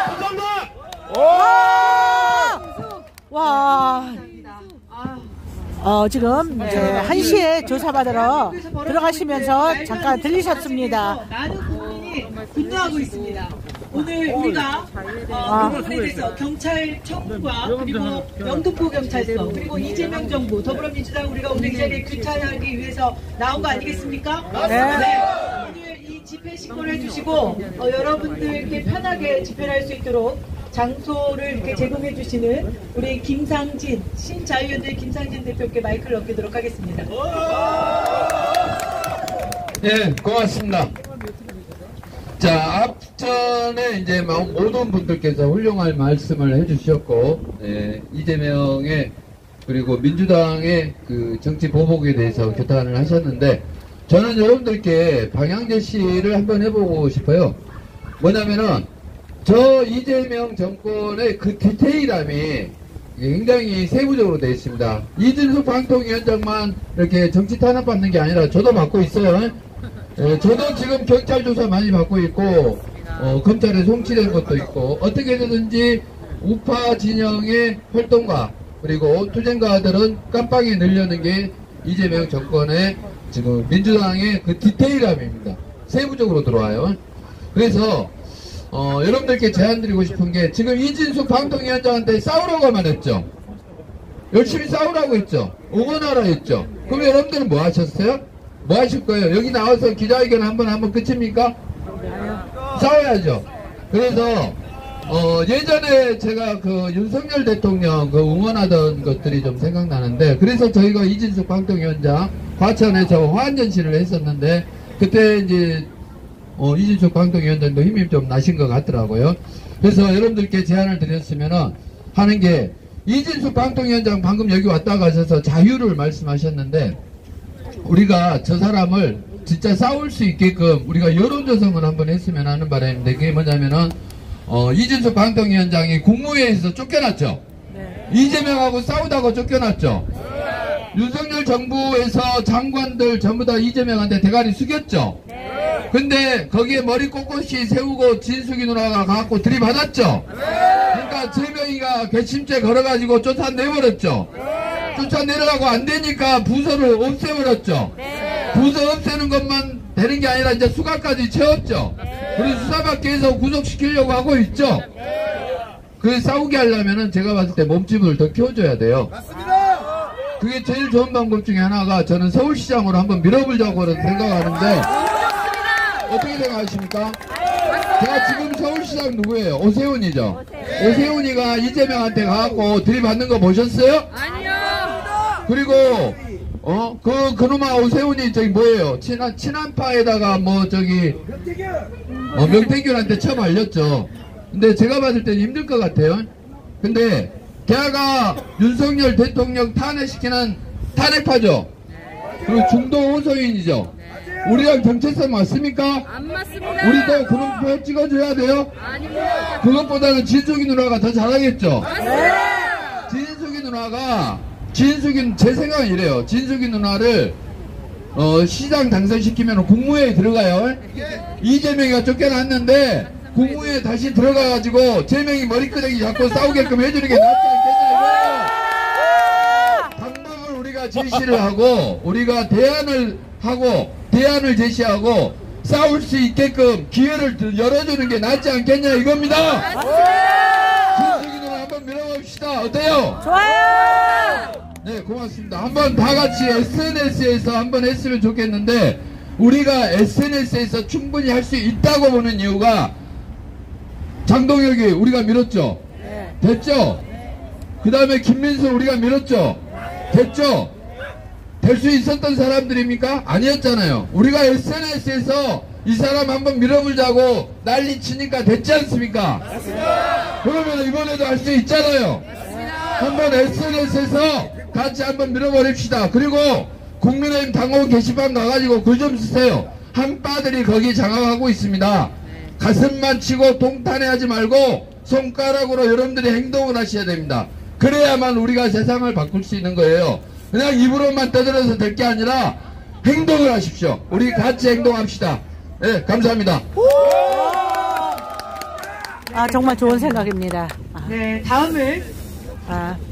Speaker 2: 감사합니다!
Speaker 4: 와. 지금 이제 1시에 조사받으러 들어가시면서 잠깐 들리셨습니다.
Speaker 1: 많은 국민이 분노하고 있습니다. 오늘 우리가 부분에 대해서 경찰청과 그리고 영등포 경찰서 그리고 이재명 정부 더불어민주당 우리가 오늘 이 자리에 규탄하기 위해서 나온 거 아니겠습니까? 네. 오늘 이 집회 신고를 해주시고 여러분들께 편하게 집회를 할 수 있도록 장소를 이렇게 제공해 주시는 우리 김상진 신자유연대 김상진 대표께 마이크를 넘기도록 하겠습니다.
Speaker 10: 네, 고맙습니다. 자, 앞전에 이제 모든 분들께서 훌륭한 말씀을 해주셨고, 이재명의 그리고 민주당의 그 정치 보복에 대해서 규탄을 하셨는데, 저는 여러분들께 방향 제시를 한번 해보고 싶어요. 뭐냐면은 저 이재명 정권의 그 디테일함이 굉장히 세부적으로 되어 있습니다. 이준석 방통위원장만 이렇게 정치 탄압받는 게 아니라 저도 받고 있어요. 저도 지금 경찰 조사 많이 받고 있고, 검찰에 송치된 것도 있고, 어떻게 되든지 우파 진영의 활동가 그리고 투쟁가들은 깜빡이 늘려는 게 이재명 정권의 지금 민주당의 그 디테일함입니다. 세부적으로 들어와요. 그래서 여러분들께 제안드리고 싶은 게, 지금 이진숙 방통위원장한테 싸우라고만 했죠. 열심히 싸우라고 했죠. 응원하라 했죠. 그럼 여러분들은 뭐 하셨어요? 뭐 하실 거예요? 여기 나와서 기자회견 한번 하면 끝입니까? 싸워야죠. 그래서 예전에 제가 그 윤석열 대통령 그 응원하던 것들이 좀 생각나는데, 그래서 저희가 이진숙 방통위원장 과천에서 화환전시를 했었는데, 그때 이제 이진숙 방통위원장도 힘이 좀 나신 것 같더라고요. 그래서 여러분들께 제안을 드렸으면은 하는 게, 이진숙 방통위원장 방금 여기 왔다 가셔서 자유를 말씀하셨는데, 우리가 저 사람을 진짜 싸울 수 있게끔 우리가 여론조성을 한번 했으면 하는 바람인데, 그게 뭐냐면은 이준석 방통위원장이 국무회의에서 쫓겨났죠. 네. 이재명하고 싸우다가 쫓겨났죠. 네. 윤석열 정부에서 장관들 전부 다 이재명한테 대가리 숙였죠. 네. 근데 거기에 머리 꼿꼿이 세우고 진숙이 누나가 가갖고 들이받았죠. 네. 그러니까 재명이가 괘씸죄 걸어가지고 쫓아내버렸죠. 네. 쫓아내려고 안 되니까 부서를 없애버렸죠. 네. 부서 없애는 것만 되는 게 아니라 이제 수갑까지 채웠죠. 네. 그리고 수사받기위해서 구속시키려고 하고 있죠. 그 싸우게 하려면은 제가 봤을 때 몸집을 더 키워줘야 돼요. 맞습니다. 그게 제일 좋은 방법 중에 하나가, 저는 서울시장으로 한번 밀어보자고 생각하는데, 어떻게 생각하십니까? 제가 지금 서울시장 누구예요? 오세훈이죠. 오세훈이가 이재명한테 가갖고 들이받는 거 보셨어요? 아니요. 그리고 그놈아 오세훈이 저기 뭐예요? 친한파에다가 뭐 저기 명태균한테 처음 알렸죠. 근데 제가 봤을 때는 힘들 것 같아요. 근데 걔가 윤석열 대통령 탄핵시키는 탄핵파죠. 그리고 중도 호소인이죠. 우리랑 정체성 맞습니까? 안 맞습니다. 우리도 그런 표 찍어줘야 돼요? 아닙니다. 그것보다는 진숙이 누나가 더 잘하겠죠? 맞습니다. 진숙이 누나가, 제 생각은 이래요. 진숙이 누나를 시장 당선시키면 국무회에 들어가요. 이재명이가 쫓겨났는데 국무회에 다시 들어가가지고 재명이 머리끄댕이 잡고 싸우게끔 해주는 게 낫지 않겠냐 이거예요. 방법을 우리가 제시를 하고, 우리가 대안을 제시하고 싸울 수 있게끔 기회를 열어주는 게 낫지 않겠냐 이겁니다. 진숙이 누나 한번 밀어봅시다. 어때요? 좋아요. 네, 고맙습니다. 한번 다 같이 SNS에서 한번 했으면 좋겠는데, 우리가 SNS에서 충분히 할 수 있다고 보는 이유가, 장동혁이 우리가 밀었죠? 네. 됐죠? 네. 그 다음에 김민수 우리가 밀었죠? 네. 됐죠? 될 수 있었던 사람들입니까? 아니었잖아요. 우리가 SNS에서 이 사람 한번 밀어보자고 난리 치니까 됐지 않습니까? 맞습니다. 그러면 이번에도 할 수 있잖아요. 맞습니다. 한번 SNS에서 같이 한번 밀어버립시다. 그리고 국민의힘 당원 게시판 가가지고 글 좀 쓰세요. 한빠들이 거기 장악하고 있습니다. 가슴만 치고 동탄회하지 말고 손가락으로 여러분들이 행동을 하셔야 됩니다. 그래야만 우리가 세상을 바꿀 수 있는 거예요. 그냥 입으로만 떠들어서 될 게 아니라 행동을 하십시오. 우리 같이 행동합시다. 네, 감사합니다.
Speaker 4: 정말 좋은 생각입니다.
Speaker 1: 네, 다음은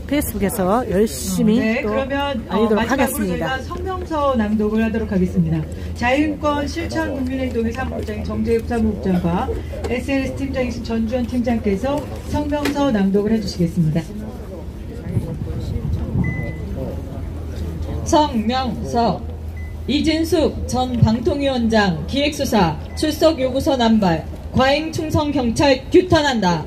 Speaker 4: 페이스북에서 열심히 또 알리도록 하겠습니다.
Speaker 1: 저희가 성명서 낭독을 하도록 하겠습니다. 자유인권 실천 국민행동의 사무국장인 정재엽 사무국장과 SNS 팀장이신 전주현 팀장께서 성명서 낭독을 해주시겠습니다.
Speaker 11: 성명서. 이진숙 전 방통위원장 기획수사 출석 요구서 남발, 과잉 충성 경찰 규탄한다.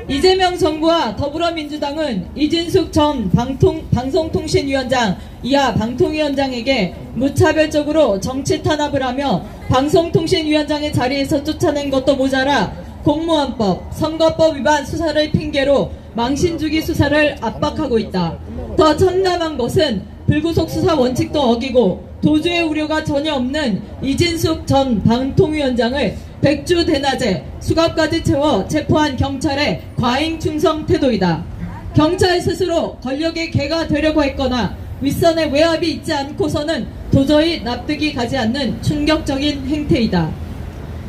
Speaker 11: 이재명 정부와 더불어민주당은 이진숙 전 방송통신위원장 이하 방통위원장에게 무차별적으로 정치 탄압을 하며 방송통신위원장의 자리에서 쫓아낸 것도 모자라 공무원법, 선거법 위반 수사를 핑계로 망신주기 수사를 압박하고 있다. 더 참담한 것은 불구속 수사 원칙도 어기고 도주의 우려가 전혀 없는 이진숙 전 방통위원장을 백주 대낮에 수갑까지 채워 체포한 경찰의 과잉 충성 태도이다. 경찰 스스로 권력의 개가 되려고 했거나 윗선의 외압이 있지 않고서는 도저히 납득이 가지 않는 충격적인 행태이다.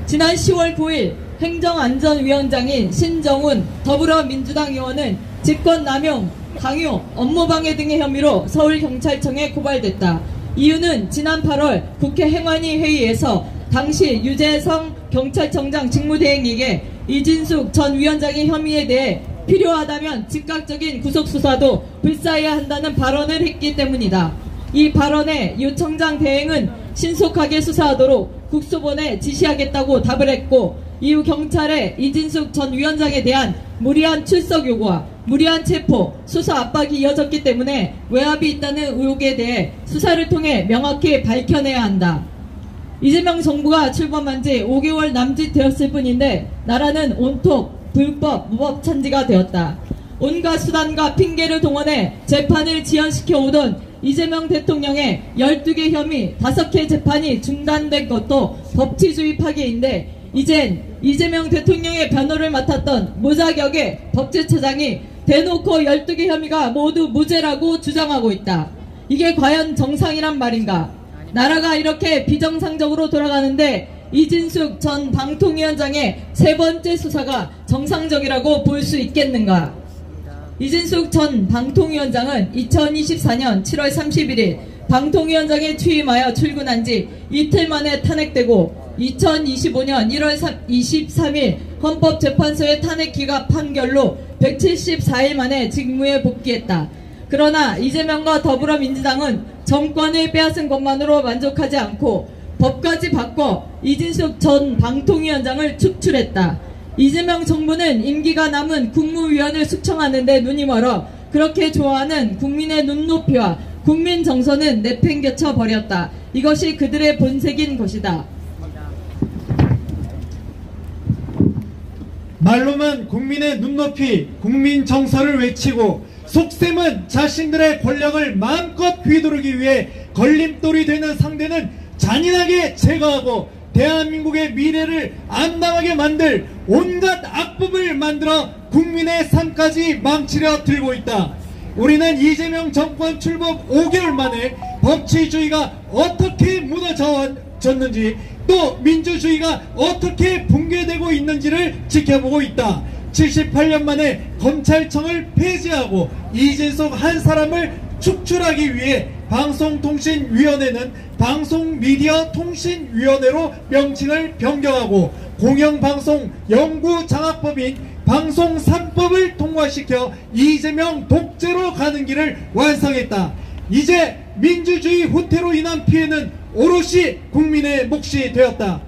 Speaker 11: 지난 10월 9일 행정안전위원장인 신정훈 더불어민주당 의원은 직권남용, 강요, 업무방해 등의 혐의로 서울경찰청에 고발됐다. 이유는 지난 8월 국회 행안위 회의에서 당시 유재성 경찰청장 직무대행에게 이진숙 전 위원장의 혐의에 대해 필요하다면 즉각적인 구속수사도 불사해야 한다는 발언을 했기 때문이다. 이 발언에 유 청장 대행은 신속하게 수사하도록 국수본에 지시하겠다고 답을 했고, 이후 경찰의 이진숙 전 위원장에 대한 무리한 출석 요구와 무리한 체포, 수사 압박이 이어졌기 때문에 외압이 있다는 의혹에 대해 수사를 통해 명확히 밝혀내야 한다. 이재명 정부가 출범한 지 5개월 남짓 되었을 뿐인데 나라는 온통 불법, 무법천지가 되었다. 온갖 수단과 핑계를 동원해 재판을 지연시켜 오던 이재명 대통령의 12개 혐의 5개 재판이 중단된 것도 법치주의 파괴인데, 이젠 이재명 대통령의 변호를 맡았던 무자격의 법제처장이 대놓고 12개 혐의가 모두 무죄라고 주장하고 있다. 이게 과연 정상이란 말인가? 나라가 이렇게 비정상적으로 돌아가는데 이진숙 전 방통위원장의 세 번째 수사가 정상적이라고 볼 수 있겠는가? 이진숙 전 방통위원장은 2024년 7월 31일 방통위원장에 취임하여 출근한 지 이틀 만에 탄핵되고 2025년 1월 23일 헌법재판소의 탄핵 기각 판결로 174일 만에 직무에 복귀했다. 그러나 이재명과 더불어민주당은 정권을 빼앗은 것만으로 만족하지 않고 법까지 바꿔 이진숙 전 방통위원장을 축출했다. 이재명 정부는 임기가 남은 국무위원을 숙청하는 데 눈이 멀어 그렇게 좋아하는 국민의 눈높이와 국민 정서는 내팽개쳐 버렸다. 이것이 그들의 본색인 것이다.
Speaker 12: 말로만 국민의 눈높이, 국민 정서를 외치고 속셈은 자신들의 권력을 마음껏 휘두르기 위해 걸림돌이 되는 상대는 잔인하게 제거하고 대한민국의 미래를 암담하게 만들 온갖 악법을 만들어 국민의 삶까지 망치려 들고 있다. 우리는 이재명 정권 출범 5개월 만에 법치주의가 어떻게 무너졌는지, 또 민주주의가 어떻게 붕괴되고 있는지를 지켜보고 있다. 78년 만에 검찰청을 폐지하고 이진숙 한 사람을 축출하기 위해 방송통신위원회는 방송미디어통신위원회로 명칭을 변경하고 공영방송 연구장악법인 방송 3법을 통과시켜 이재명 독재로 가는 길을 완성했다. 이제 민주주의 후퇴로 인한 피해는 오롯이 국민의 몫이 되었다.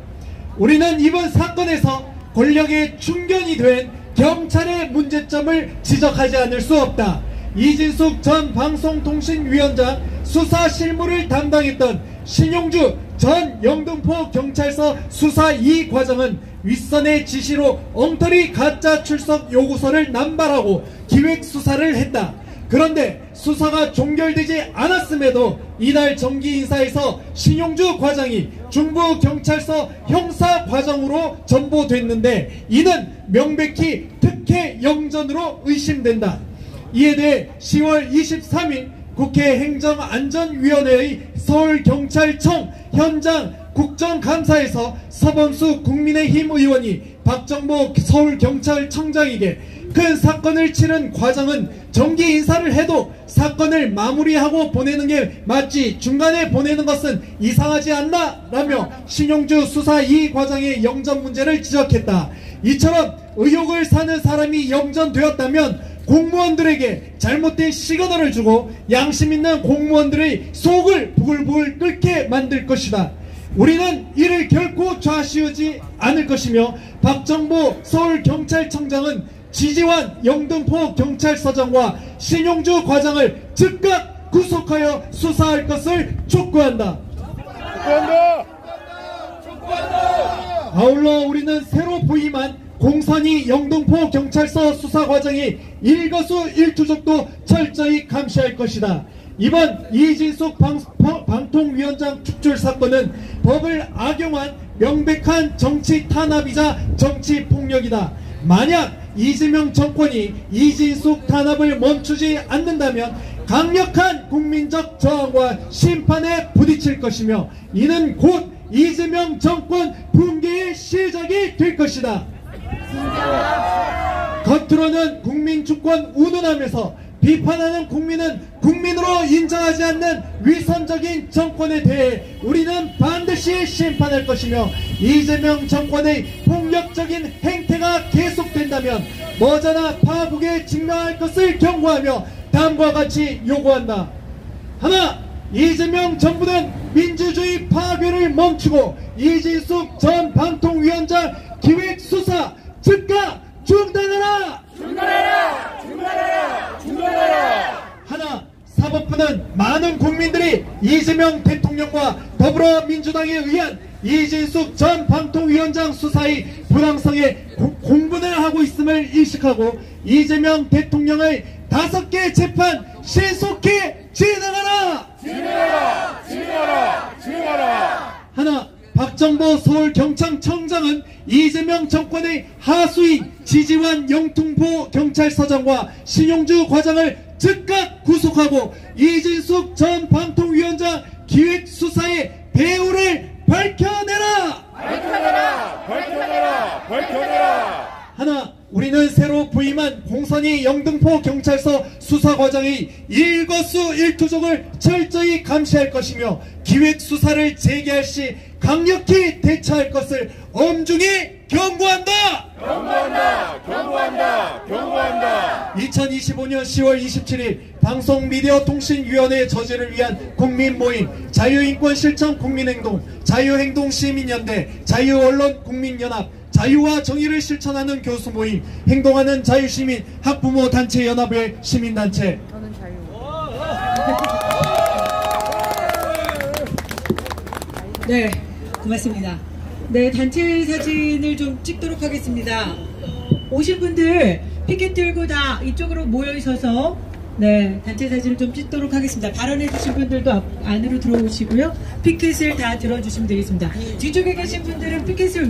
Speaker 12: 우리는 이번 사건에서 권력의 충견이 된 경찰의 문제점을 지적하지 않을 수 없다. 이진숙 전 방송통신위원장 수사 실무를 담당했던 신용주 전 영등포 경찰서 수사 2과장은 윗선의 지시로 엉터리 가짜 출석 요구서를 남발하고 기획 수사를 했다. 그런데 수사가 종결되지 않았음에도 이날 정기 인사에서 신용주 과장이 중부경찰서 형사과장으로 전보됐는데 이는 명백히 특혜 영전으로 의심된다. 이에 대해 10월 23일 국회 행정안전위원회의 서울경찰청 현장 국정감사에서 서범수 국민의힘 의원이 박정보 서울경찰청장에게 큰 사건을 치른 과장은 정기 인사를 해도 사건을 마무리하고 보내는 게 맞지 중간에 보내는 것은 이상하지 않나? 라며 신용주 수사 2과장의 영전 문제를 지적했다. 이처럼 의혹을 사는 사람이 영전되었다면 공무원들에게 잘못된 시그널을 주고 양심 있는 공무원들의 속을 부글부글 끓게 만들 것이다. 우리는 이를 결코 좌시우지 않을 것이며 박정보 서울경찰청장은 지지환 영등포 경찰서장과 신용주 과장을 즉각 구속하여 수사할 것을 촉구한다. 아울러 우리는 새로 부임한 공선이 영등포 경찰서 수사 과정이 일거수일투족도 철저히 감시할 것이다. 이번 이진숙 방통위원장 축출 사건은 법을 악용한 명백한 정치 탄압이자 정치 폭력이다. 만약 이재명 정권이 이진숙 탄압을 멈추지 않는다면 강력한 국민적 저항과 심판에 부딪힐 것이며 이는 곧 이재명 정권 붕괴의 시작이 될 것이다. 겉으로는 국민 주권 운운하면서 비판하는 국민은 국민으로 인정하지 않는 위선적인 정권에 대해 우리는 반드시 심판할 것이며 이재명 정권의 폭력적인 행태가 계속된다면 머지않아 파국에 직면할 것을 경고하며 다음과 같이 요구한다. 하나, 이재명 정부는 민주주의 파괴를 멈추고 이진숙 전 방통위원장 기획수사 즉각 중단하라! 중단하라! 중단하라! 중단하라! 하나, 사법부는 많은 국민들이 이재명 대통령과 더불어민주당에 의한 이진숙 전 방통위원장 수사의 부당성에 공분을 하고 있음을 인식하고 이재명 대통령의 5개 재판 신속히 진행하라! 진행하라! 진행하라! 진행하라! 하나, 박정보 서울경찰청장은 이재명 정권의 하수인 지지환 영등포 경찰서장과 신용주 과장을 즉각 구속하고 이진숙 전 방통위원장 기획수사의 배후를 밝혀내라! 밝혀내라! 밝혀내라! 밝혀내라! 하나, 우리는 새로 부임한 공선이 영등포 경찰서 수사과장의 일거수일투족을 철저히 감시할 것이며 기획수사를 재개할 시 강력히 대처할 것을 엄중히 경고한다! 경고한다! 경고한다! 경고한다! 2025년 10월 27일 방송미디어통신위원회 저지를 위한 국민모임 자유인권실천 국민행동 자유행동시민연대 자유언론국민연합 자유와 정의를 실천하는 교수모임 행동하는 자유시민 학부모단체연합의 시민단체.
Speaker 1: 네, 고맙습니다. 네, 단체 사진을 좀 찍도록 하겠습니다. 오신 분들 피켓 들고 다 이쪽으로 모여 있어서 네, 단체 사진을 좀 찍도록 하겠습니다. 발언해 주신 분들도 안으로 들어오시고요. 피켓을 다 들어주시면 되겠습니다. 뒤쪽에 계신 분들은 피켓을